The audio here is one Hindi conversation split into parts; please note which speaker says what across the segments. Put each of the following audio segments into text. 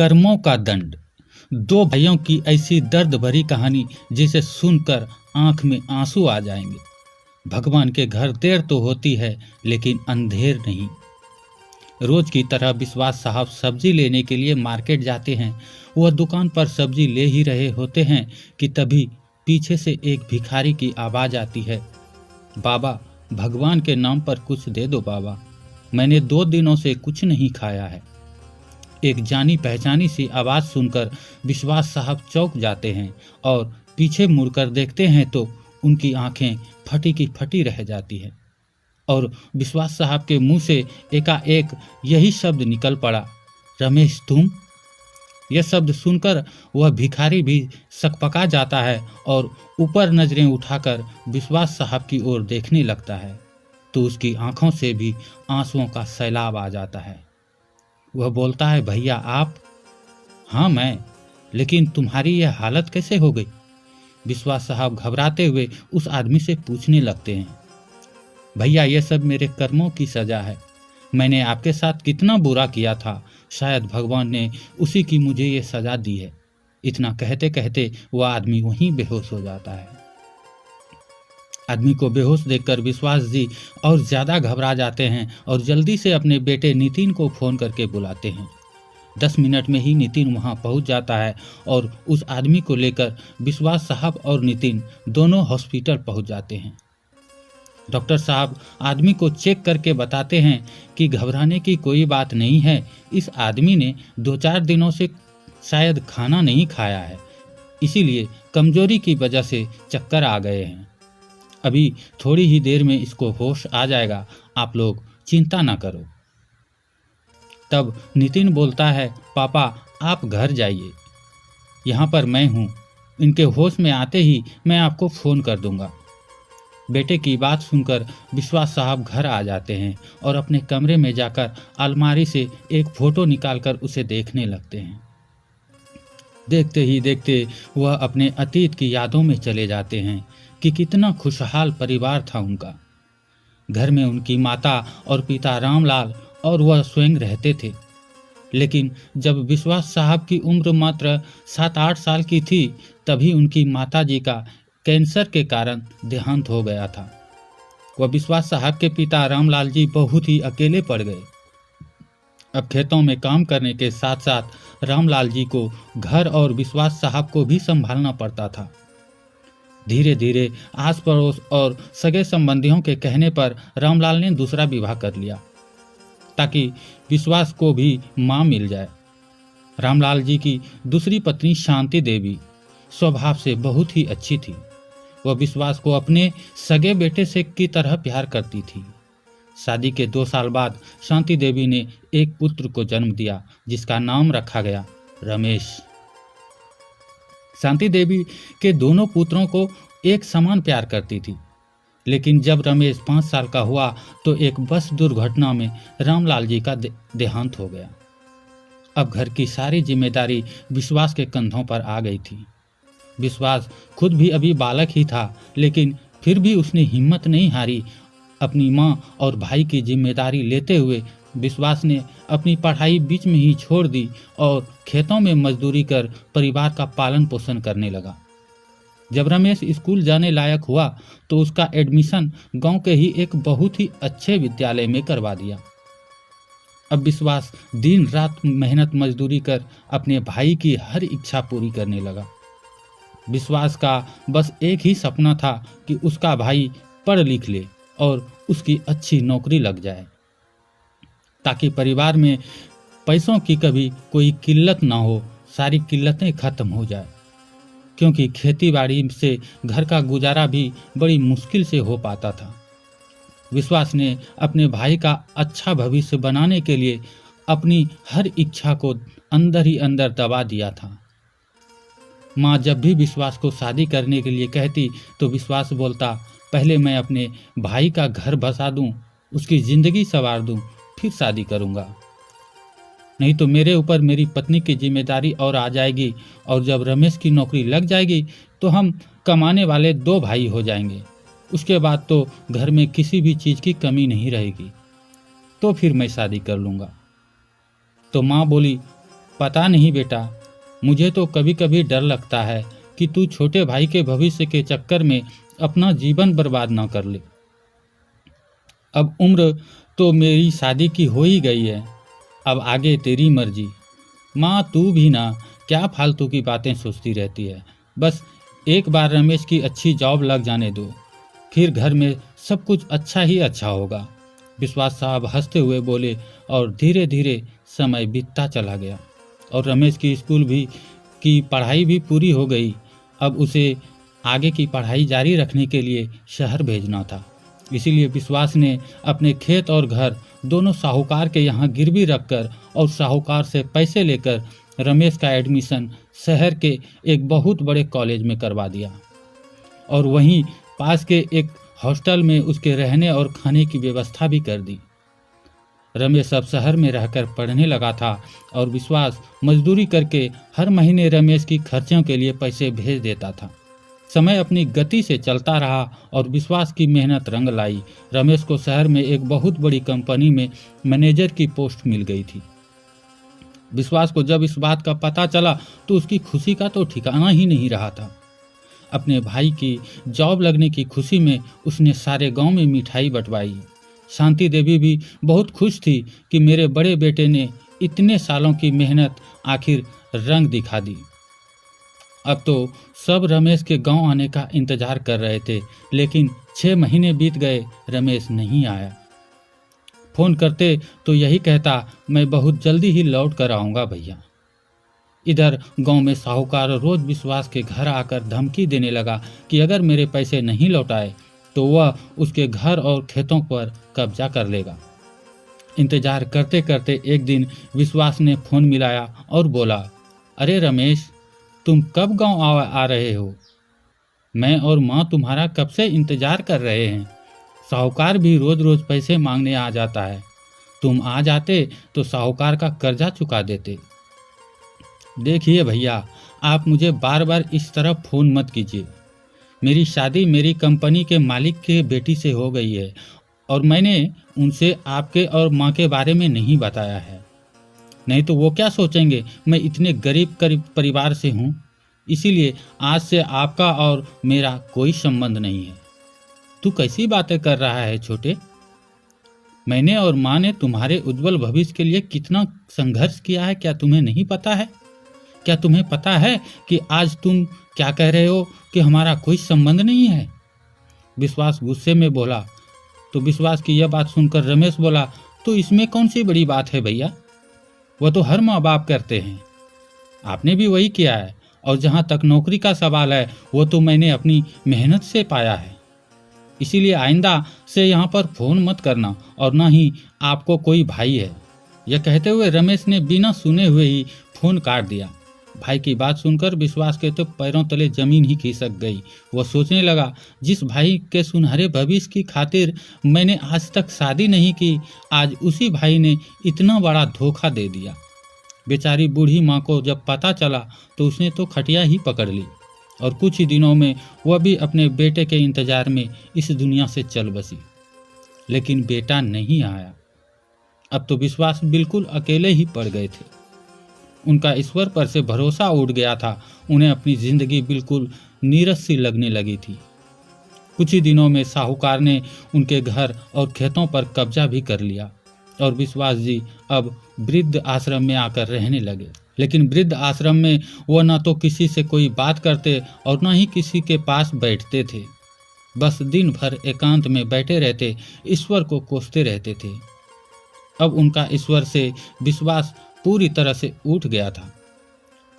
Speaker 1: कर्मों का दंड। दो भाइयों की ऐसी दर्द भरी कहानी जिसे सुनकर आंख में आंसू आ जाएंगे। भगवान के घर देर तो होती है लेकिन अंधेर नहीं। रोज की तरह विश्वास साहब सब्जी लेने के लिए मार्केट जाते हैं। वह दुकान पर सब्जी ले ही रहे होते हैं कि तभी पीछे से एक भिखारी की आवाज आती है, बाबा, भगवान के नाम पर कुछ दे दो बाबा, मैंने 2 दिनों से कुछ नहीं खाया है। एक जानी पहचानी सी आवाज सुनकर विश्वास साहब चौंक जाते हैं और पीछे मुड़कर देखते हैं तो उनकी आंखें फटी की फटी रह जाती है और विश्वास साहब के मुंह से एकाएक यही शब्द निकल पड़ा, रमेश तुम? यह शब्द सुनकर वह भिखारी भी सकपका जाता है और ऊपर नजरें उठाकर विश्वास साहब की ओर देखने लगता है तो उसकी आंखों से भी आंसुओं का सैलाब आ जाता है। वह बोलता है, भैया आप? हाँ मैं, लेकिन तुम्हारी यह हालत कैसे हो गई? विश्वास साहब घबराते हुए उस आदमी से पूछने लगते हैं, भैया यह सब मेरे कर्मों की सजा है। मैंने आपके साथ कितना बुरा किया था, शायद भगवान ने उसी की मुझे ये सजा दी है। इतना कहते कहते वह आदमी वहीं बेहोश हो जाता है। आदमी को बेहोश देखकर विश्वास जी और ज्यादा घबरा जाते हैं और जल्दी से अपने बेटे नितिन को फोन करके बुलाते हैं। 10 मिनट में ही नितिन वहां पहुंच जाता है और उस आदमी को लेकर विश्वास साहब और नितिन दोनों हॉस्पिटल पहुंच जाते हैं। डॉक्टर साहब आदमी को चेक करके बताते हैं कि घबराने की कोई बात नहीं है, इस आदमी ने 2-4 दिनों से शायद खाना नहीं खाया है, इसीलिए कमजोरी की वजह से चक्कर आ गए हैं। अभी थोड़ी ही देर में इसको होश आ जाएगा, आप लोग चिंता ना करो। तब नितिन बोलता है, पापा आप घर जाइए, यहाँ पर मैं हूँ, इनके होश में आते ही मैं आपको फ़ोन कर दूंगा। बेटे की बात सुनकर विश्वास साहब घर आ जाते हैं और अपने कमरे में जाकर अलमारी से एक फ़ोटो निकालकर उसे देखने लगते हैं। देखते ही देखते वह अपने अतीत की यादों में चले जाते हैं कि कितना खुशहाल परिवार था उनका। घर में उनकी माता और पिता रामलाल और वह स्वयं रहते थे। लेकिन जब विश्वास साहब की उम्र मात्र 7-8 साल की थी तभी उनकी माताजी का कैंसर के कारण देहांत हो गया था। वह विश्वास साहब के पिता रामलाल जी बहुत ही अकेले पड़ गए। अब खेतों में काम करने के साथ साथ रामलाल जी को घर और विश्वास साहब को भी संभालना पड़ता था। धीरे धीरे आस पड़ोस और सगे संबंधियों के कहने पर रामलाल ने दूसरा विवाह कर लिया ताकि विश्वास को भी मां मिल जाए। रामलाल जी की दूसरी पत्नी शांति देवी स्वभाव से बहुत ही अच्छी थी। वह विश्वास को अपने सगे बेटे से की तरह प्यार करती थी। शादी के 2 साल बाद शांति देवी ने एक पुत्र को जन्म दिया जिसका नाम रखा गया रमेश। शांति देवी के दोनों पुत्रों को एक समान प्यार करती थी, लेकिन जब रमेश 5 साल का हुआ तो एक बस दुर्घटना में रामलाल जी का देहांत हो गया। अब घर की सारी जिम्मेदारी विश्वास के कंधों पर आ गई थी। विश्वास खुद भी अभी बालक ही था, लेकिन फिर भी उसने हिम्मत नहीं हारी। अपनी मां और भाई की जिम्मेदारी लेते हुए विश्वास ने अपनी पढ़ाई बीच में ही छोड़ दी और खेतों में मजदूरी कर परिवार का पालन पोषण करने लगा। जब रमेश स्कूल जाने लायक हुआ तो उसका एडमिशन गांव के ही एक बहुत ही अच्छे विद्यालय में करवा दिया। अब विश्वास दिन रात मेहनत मजदूरी कर अपने भाई की हर इच्छा पूरी करने लगा। विश्वास का बस एक ही सपना था कि उसका भाई पढ़ लिख ले और उसकी अच्छी नौकरी लग जाए ताकि परिवार में पैसों की कभी कोई किल्लत ना हो, सारी किल्लतें खत्म हो जाए, क्योंकि खेतीबाड़ी से घर का गुजारा भी बड़ी मुश्किल से हो पाता था। विश्वास ने अपने भाई का अच्छा भविष्य बनाने के लिए अपनी हर इच्छा को अंदर ही अंदर दबा दिया था। माँ जब भी विश्वास को शादी करने के लिए कहती तो विश्वास बोलता, पहले मैं अपने भाई का घर बसा दूं, उसकी जिंदगी संवार दूं, फिर शादी करूंगा, नहीं तो मेरे ऊपर मेरी पत्नी की जिम्मेदारी और आ जाएगी और जब रमेश की नौकरी लग जाएगी तो हम कमाने वाले 2 भाई हो जाएंगे। उसके बाद तो घर में किसी भी चीज़ की कमी नहीं रहेगी, तो फिर मैं शादी कर लूँगा। तो माँ बोली, पता नहीं बेटा, मुझे तो कभी कभी डर लगता है कि तू छोटे भाई के भविष्य के चक्कर में अपना जीवन बर्बाद ना कर ले। अब उम्र तो मेरी शादी की हो ही गई है, अब आगे तेरी मर्जी। माँ तू भी ना क्या फालतू की बातें सोचती रहती है। बस एक बार रमेश की अच्छी जॉब लग जाने दो, फिर घर में सब कुछ अच्छा ही अच्छा होगा। विश्वास साहब हंसते हुए बोले और धीरे धीरे समय बीतता चला गया और रमेश की स्कूल भी की पढ़ाई भी पूरी हो गई। अब उसे आगे की पढ़ाई जारी रखने के लिए शहर भेजना था। इसीलिए विश्वास ने अपने खेत और घर दोनों साहूकार के यहाँ गिरवी रखकर और साहूकार से पैसे लेकर रमेश का एडमिशन शहर के एक बहुत बड़े कॉलेज में करवा दिया और वहीं पास के एक हॉस्टल में उसके रहने और खाने की व्यवस्था भी कर दी। रमेश अब शहर में रहकर पढ़ने लगा था और विश्वास मजदूरी करके हर महीने रमेश की खर्चों के लिए पैसे भेज देता था। समय अपनी गति से चलता रहा और विश्वास की मेहनत रंग लाई। रमेश को शहर में एक बहुत बड़ी कंपनी में मैनेजर की पोस्ट मिल गई थी। विश्वास को जब इस बात का पता चला तो उसकी खुशी का तो ठिकाना ही नहीं रहा था। अपने भाई की जॉब लगने की खुशी में उसने सारे गांव में मिठाई बंटवाई। शांति देवी भी बहुत खुश थी कि मेरे बड़े बेटे ने इतने सालों की मेहनत आखिर रंग दिखा दी। अब तो सब रमेश के गांव आने का इंतजार कर रहे थे, लेकिन 6 महीने बीत गए, रमेश नहीं आया। फोन करते तो यही कहता, मैं बहुत जल्दी ही लौट कर आऊँगा भैया। इधर गांव में साहूकार रोज विश्वास के घर आकर धमकी देने लगा कि अगर मेरे पैसे नहीं लौटाए तो वह उसके घर और खेतों पर कब्जा कर लेगा। इंतजार करते करते एक दिन विश्वास ने फोन मिलाया और बोला, अरे रमेश, तुम कब गांव आ रहे हो? मैं और माँ तुम्हारा कब से इंतजार कर रहे हैं। साहूकार भी रोज रोज पैसे मांगने आ जाता है। तुम आ जाते तो साहूकार का कर्जा चुका देते। देखिए भैया, आप मुझे बार बार इस तरह फ़ोन मत कीजिए। मेरी शादी मेरी कंपनी के मालिक के बेटी से हो गई है और मैंने उनसे आपके और माँ के बारे में नहीं बताया है। नहीं तो वो क्या सोचेंगे, मैं इतने गरीब परिवार से हूँ। इसीलिए आज से आपका और मेरा कोई संबंध नहीं है। तू कैसी बातें कर रहा है छोटे? मैंने और माँ ने तुम्हारे उज्जवल भविष्य के लिए कितना संघर्ष किया है, क्या तुम्हें नहीं पता है? क्या तुम्हें पता है कि आज तुम क्या कह रहे हो कि हमारा कोई संबंध नहीं है? विश्वास गुस्से में बोला। तो विश्वास की यह बात सुनकर रमेश बोला, तो इसमें कौन सी बड़ी बात है भैया? वह तो हर माँ बाप करते हैं, आपने भी वही किया है। और जहाँ तक नौकरी का सवाल है, वो तो मैंने अपनी मेहनत से पाया है। इसीलिए आइंदा से यहाँ पर फोन मत करना और ना ही आपको कोई भाई है। यह कहते हुए रमेश ने बिना सुने हुए ही फोन काट दिया। भाई की बात सुनकर विश्वास के तो पैरों तले जमीन ही खिसक गई। वह सोचने लगा, जिस भाई के सुनहरे भविष्य की खातिर मैंने आज तक शादी नहीं की, आज उसी भाई ने इतना बड़ा धोखा दे दिया। बेचारी बूढ़ी माँ को जब पता चला तो उसने तो खटिया ही पकड़ ली और कुछ ही दिनों में वह भी अपने बेटे के इंतजार में इस दुनिया से चल बसी। लेकिन बेटा नहीं आया। अब तो विश्वास बिल्कुल अकेले ही पड़ गए थे। उनका ईश्वर पर से भरोसा उठ गया था। उन्हें अपनी जिंदगी बिल्कुल नीरस सी लगने लगी थी। कुछ ही दिनों में साहूकार ने उनके घर और खेतों पर कब्जा भी कर लिया और विश्वास जी अब वृद्ध आश्रम में आकर रहने लगे। लेकिन वृद्ध आश्रम में वो न तो किसी से कोई बात करते और न ही किसी के पास बैठते थे। बस दिन भर एकांत में बैठे रहते, ईश्वर को कोसते रहते थे। अब उनका ईश्वर से विश्वास पूरी तरह से उठ गया था।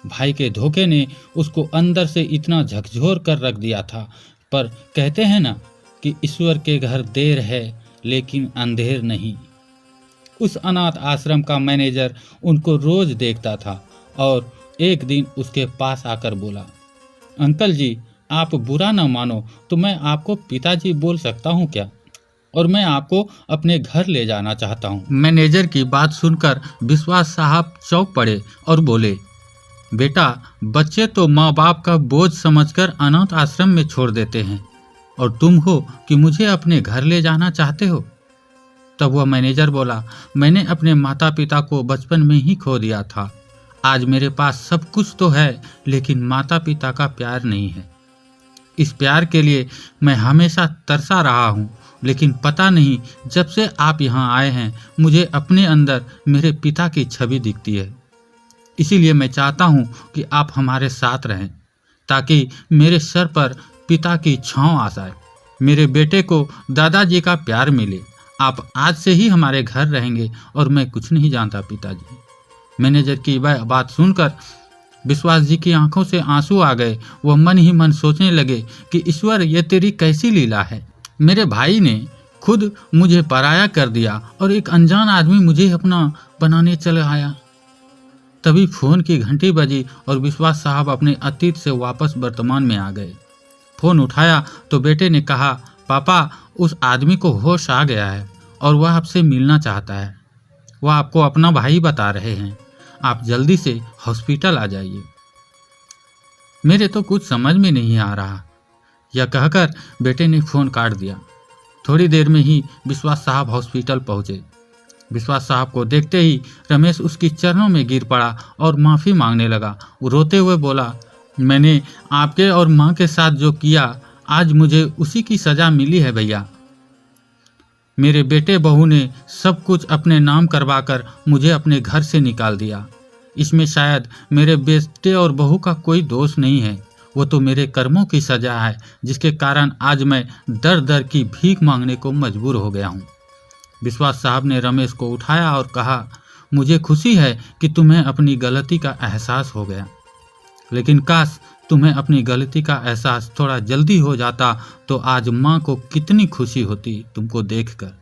Speaker 1: भाई के धोखे ने उसको अंदर से इतना झकझोर कर रख दिया था। पर कहते हैं ना कि ईश्वर के घर देर है लेकिन अंधेर नहीं। उस अनाथ आश्रम का मैनेजर उनको रोज देखता था और एक दिन उसके पास आकर बोला, अंकल जी, आप बुरा न मानो तो मैं आपको पिताजी बोल सकता हूँ क्या? और मैं आपको अपने घर ले जाना चाहता हूँ। मैनेजर की बात सुनकर विश्वास साहब चौंक पड़े और बोले, बेटा, बच्चे तो माँ बाप का बोझ समझकर अनाथ आश्रम में छोड़ देते हैं और तुम हो कि मुझे अपने घर ले जाना चाहते हो। तब वह मैनेजर बोला, मैंने अपने माता पिता को बचपन में ही खो दिया था। आज मेरे पास सब कुछ तो है, लेकिन माता पिता का प्यार नहीं है। इस प्यार के लिए मैं हमेशा तरसा रहा हूँ, लेकिन पता नहीं जब से आप यहाँ आए हैं मुझे अपने अंदर मेरे पिता की छवि दिखती है। इसीलिए मैं चाहता हूँ कि आप हमारे साथ रहें, ताकि मेरे सर पर पिता की छाँव आ जाए, मेरे बेटे को दादाजी का प्यार मिले। आप आज से ही हमारे घर रहेंगे और मैं कुछ नहीं जानता पिताजी। मैनेजर की वह बात सुनकर विश्वास जी की आंखों से आंसू आ गए। वह मन ही मन सोचने लगे कि ईश्वर, ये तेरी कैसी लीला है। मेरे भाई ने खुद मुझे पराया कर दिया और एक अनजान आदमी मुझे अपना बनाने चला आया। तभी फोन की घंटी बजी और विश्वास साहब अपने अतीत से वापस वर्तमान में आ गए। फोन उठाया तो बेटे ने कहा, पापा, उस आदमी को होश आ गया है और वह आपसे मिलना चाहता है। वह आपको अपना भाई बता रहे हैं। आप जल्दी से हॉस्पिटल आ जाइए। मेरे तो कुछ समझ में नहीं आ रहा। यह कहकर बेटे ने फोन काट दिया। थोड़ी देर में ही विश्वास साहब हॉस्पिटल पहुंचे। विश्वास साहब को देखते ही रमेश उसकी चरणों में गिर पड़ा और माफ़ी मांगने लगा। वो रोते हुए बोला, मैंने आपके और माँ के साथ जो किया, आज मुझे उसी की सज़ा मिली है भैया। मेरे बेटे बहू ने सब कुछ अपने नाम करवाकर मुझे अपने घर से निकाल दिया। इसमें शायद मेरे बेटे और बहू का कोई दोष नहीं है। वो तो मेरे कर्मों की सज़ा है, जिसके कारण आज मैं दर दर की भीख मांगने को मजबूर हो गया हूँ। विश्वास साहब ने रमेश को उठाया और कहा, मुझे खुशी है कि तुम्हें अपनी गलती का एहसास हो गया, लेकिन काश तुम्हें अपनी गलती का एहसास थोड़ा जल्दी हो जाता तो आज माँ को कितनी खुशी होती तुमको देखकर।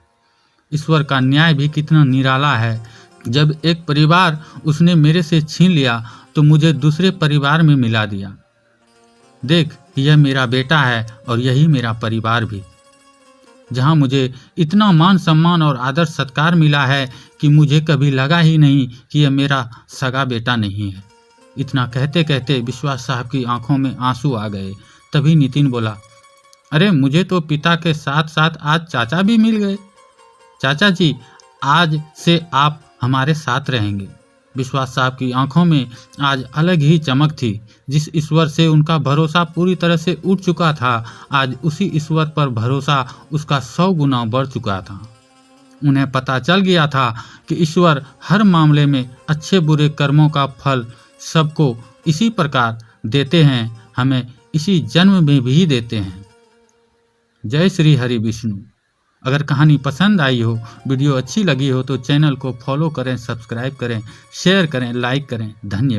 Speaker 1: ईश्वर का न्याय भी कितना निराला है। जब एक परिवार उसने मेरे से छीन लिया तो मुझे दूसरे परिवार में मिला दिया। देख, यह मेरा बेटा है और यही मेरा परिवार भी, जहाँ मुझे इतना मान सम्मान और आदर सत्कार मिला है कि मुझे कभी लगा ही नहीं कि यह मेरा सगा बेटा नहीं है। इतना कहते कहते विश्वास साहब की आंखों में आंसू आ गए। तभी नितिन बोला, अरे मुझे तो पिता के साथ साथ आज चाचा भी मिल गए। चाचा जी, आज से आप हमारे साथ रहेंगे। विश्वास साहब की आंखों में आज अलग ही चमक थी। जिस ईश्वर से उनका भरोसा पूरी तरह से उठ चुका था, आज उसी ईश्वर पर भरोसा उसका 100 गुना बढ़ चुका था। उन्हें पता चल गया था कि ईश्वर हर मामले में अच्छे बुरे कर्मों का फल सबको इसी प्रकार देते हैं, हमें इसी जन्म में भी देते हैं। जय श्री हरि विष्णु। अगर कहानी पसंद आई हो, वीडियो अच्छी लगी हो तो चैनल को फॉलो करें, सब्सक्राइब करें, शेयर करें, लाइक करें। धन्यवाद।